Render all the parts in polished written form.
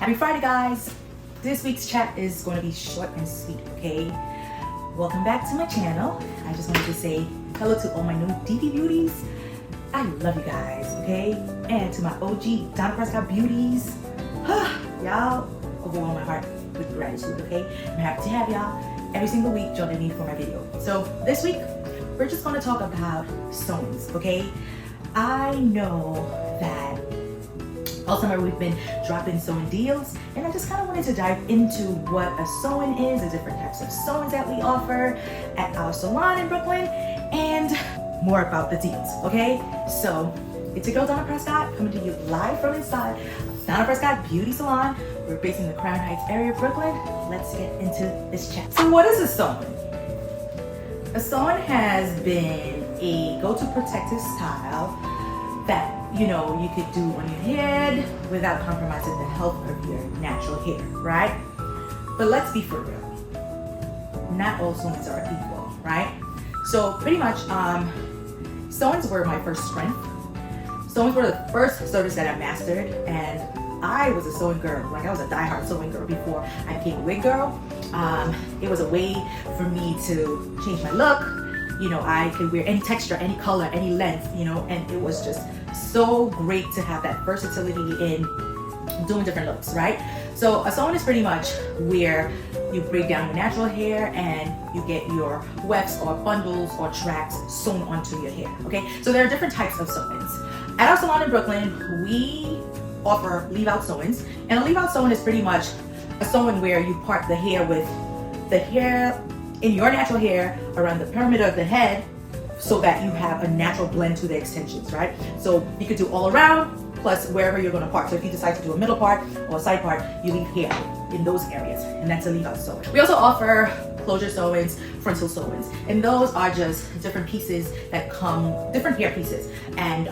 Happy Friday, guys! This week's chat is going to be short and sweet, okay? Welcome back to my channel. I just wanted to say hello to all my new DP Beauties. I love you guys, okay? And to my OG Donna.Prescott Beauties, y'all overwhelm my heart with gratitude, okay? I'm happy to have y'all every single week joining me for my video. So this week, we're just going to talk about sewings, okay? I know that all summer we've been dropping sewing deals, and I just kind of wanted to dive into what a sewing is, the different types of sewings that we offer at our salon in Brooklyn, and more about the deals, okay? So it's your girl Donna Prescott coming to you live from inside Donna.Prescott Beauty Salon. We're based in the Crown Heights area of Brooklyn. Let's get into this chat. So what is a sewing? A sewing has been a go-to protective style that you could do on your head without compromising the health of your natural hair, right? But let's be for real. Not all sewings are equal, right? So pretty much, sewings were my first strength. Sewings were the first service that I mastered, and I was a sewing girl. Like, I was a diehard sewing girl before I became a wig girl. It was a way for me to change my look. I could wear any texture, any color, any length, and it was just so great to have that versatility in doing different looks, right? So a sewing is pretty much where you break down your natural hair and you get your wefts or bundles or tracks sewn onto your hair, okay? So there are different types of sewings. At our salon in Brooklyn, we offer leave-out sewings, and a leave-out sewing is pretty much a sewing where you part the hair with the hair in your natural hair around the perimeter of the head so that you have a natural blend to the extensions, right? So you could do all around plus wherever you're going to part. So if you decide to do a middle part or a side part, you leave hair in those areas, and that's a leave out sewing. We also offer closure sewings, frontal sewings, and those are just different pieces that come, different hair pieces, and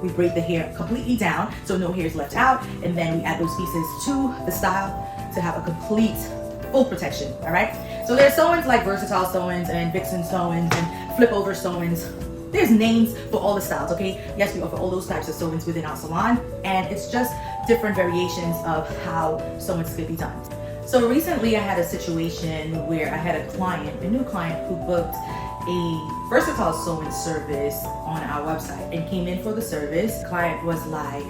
we braid the hair completely down so no hair is left out, and then we add those pieces to the style to have a complete full protection, all right? So there's sewings like versatile sewings and vixen sewings and flip over sewings. There's names for all the styles, okay? Yes, we offer all those types of sewings within our salon, and it's just different variations of how sewings could be done. So recently I had a situation where I had a new client who booked a versatile sewing service on our website and came in for the service. The client was like,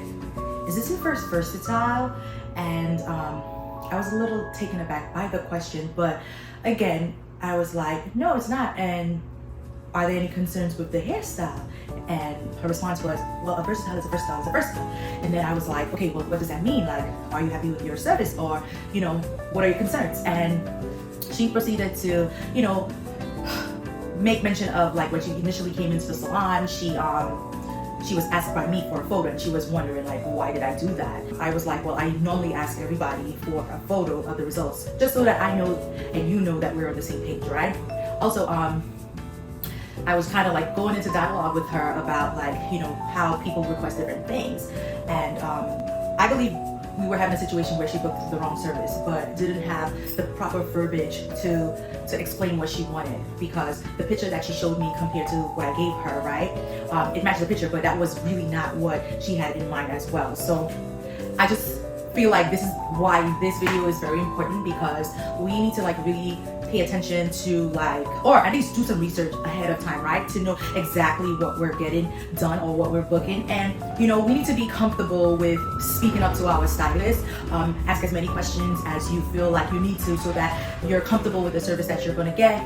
"Is this your first versatile?" And I was a little taken aback by the question, but again, I was like, "No, it's not. And are there any concerns with the hairstyle?" And her response was, "Well, a versatile is a versatile is a versatile." And then I was like, "Okay, well, what does that mean? Like, are you happy with your service, or, what are your concerns?" And she proceeded to, make mention of, like, when she initially came into the salon, she was asked by me for a photo, and she was wondering, like, why did I do that? I was like, well, I normally ask everybody for a photo of the results, just so that I know and you know that we're on the same page, right? Also, I was kind of like going into dialogue with her about, like, how people request different things. And I believe we were having a situation where she booked the wrong service, but didn't have the proper verbiage to explain what she wanted, because the picture that she showed me compared to what I gave her, right? It matched the picture, but that was really not what she had in mind as well. So I just feel like this is why this video is very important, because we need to, like, really pay attention to, like, or at least do some research ahead of time, right? To know exactly what we're getting done or what we're booking. And we need to be comfortable with speaking up to our stylist. Ask as many questions as you feel like you need to, so that you're comfortable with the service that you're going to get.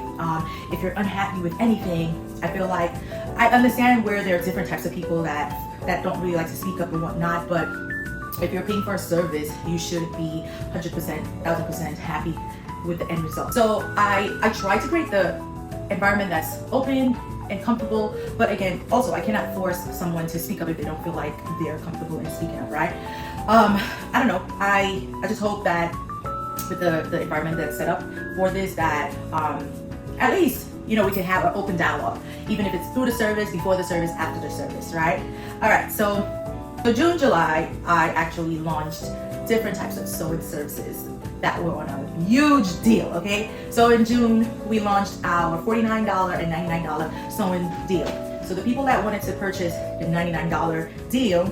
If you're unhappy with anything, I feel like I understand where there are different types of people that don't really like to speak up and whatnot, but if you're paying for a service, you should be 100%, 1000% happy with the end result. So I try to create the environment that's open and comfortable, but again, also I cannot force someone to speak up if they don't feel like they're comfortable in speaking up, right? I don't know. I just hope that with the environment that's set up for this, that at least we can have an open dialogue, even if it's through the service, before the service, after the service, right? All right, so June, July, I actually launched different types of sewing services that were on a huge deal, okay? So in June, we launched our $49 and $99 sewing deal. So the people that wanted to purchase the $99 deal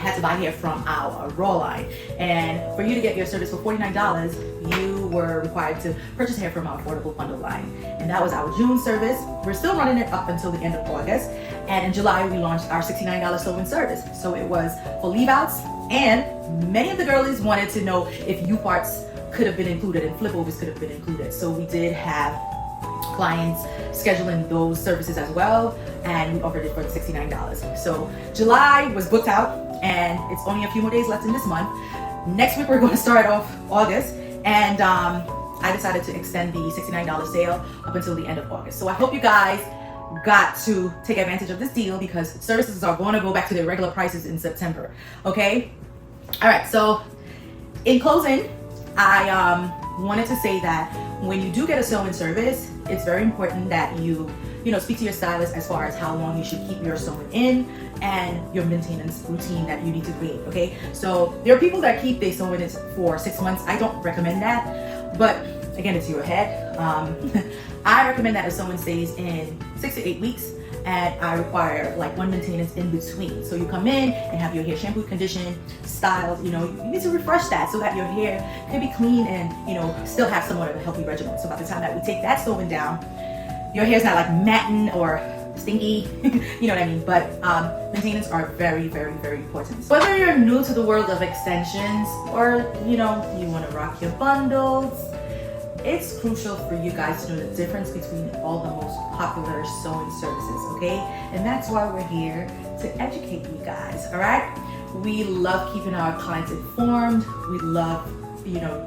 had to buy hair from our Raw line. And for you to get your service for $49, you were required to purchase hair from our affordable bundle line. And that was our June service. We're still running it up until the end of August. And in July, we launched our $69 sew-in service. So it was for leave-outs, and many of the girlies wanted to know if U-parts could have been included and flip-overs could have been included. So we did have clients scheduling those services as well, and we offered it for $69. So July was booked out, and it's only a few more days left in this month. Next week we're going to start off August, and I decided to extend the $69 sale up until the end of August. So I hope you guys got to take advantage of this deal, because services are going to go back to their regular prices in September. Okay, all right, so in closing, I wanted to say that when you do get a sew-in service, it's very important that you speak to your stylist as far as how long you should keep your sewing in and your maintenance routine that you need to create. Okay, so there are people that keep their sewing in for 6 months. I don't recommend that, but again, it's your head. I recommend that a sewing stays in 6 to 8 weeks, and I require like 1 maintenance in between. So you come in and have your hair shampooed, conditioned, styled. You need to refresh that so that your hair can be clean and still have somewhat of a healthy regimen. So by the time that we take that sewing down, your hair's not like matting or stinky. You know what I mean? But maintenance are very, very, very important. Whether you're new to the world of extensions or you want to rock your bundles, it's crucial for you guys to know the difference between all the most popular sewing services, okay? And that's why we're here to educate you guys, all right? We love keeping our clients informed. We love,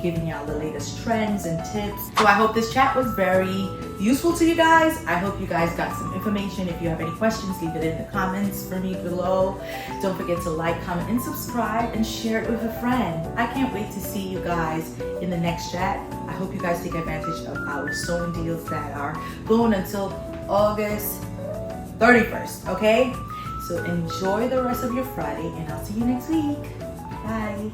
giving y'all the latest trends and tips. So I hope this chat was very useful to you guys. I hope you guys got some information. If you have any questions, leave it in the comments for me below. Don't forget to like, comment, and subscribe, and share it with a friend. I can't wait to see you guys in the next chat. I hope you guys take advantage of our sewing deals that are going until August 31st, okay? So enjoy the rest of your Friday, and I'll see you next week. Bye.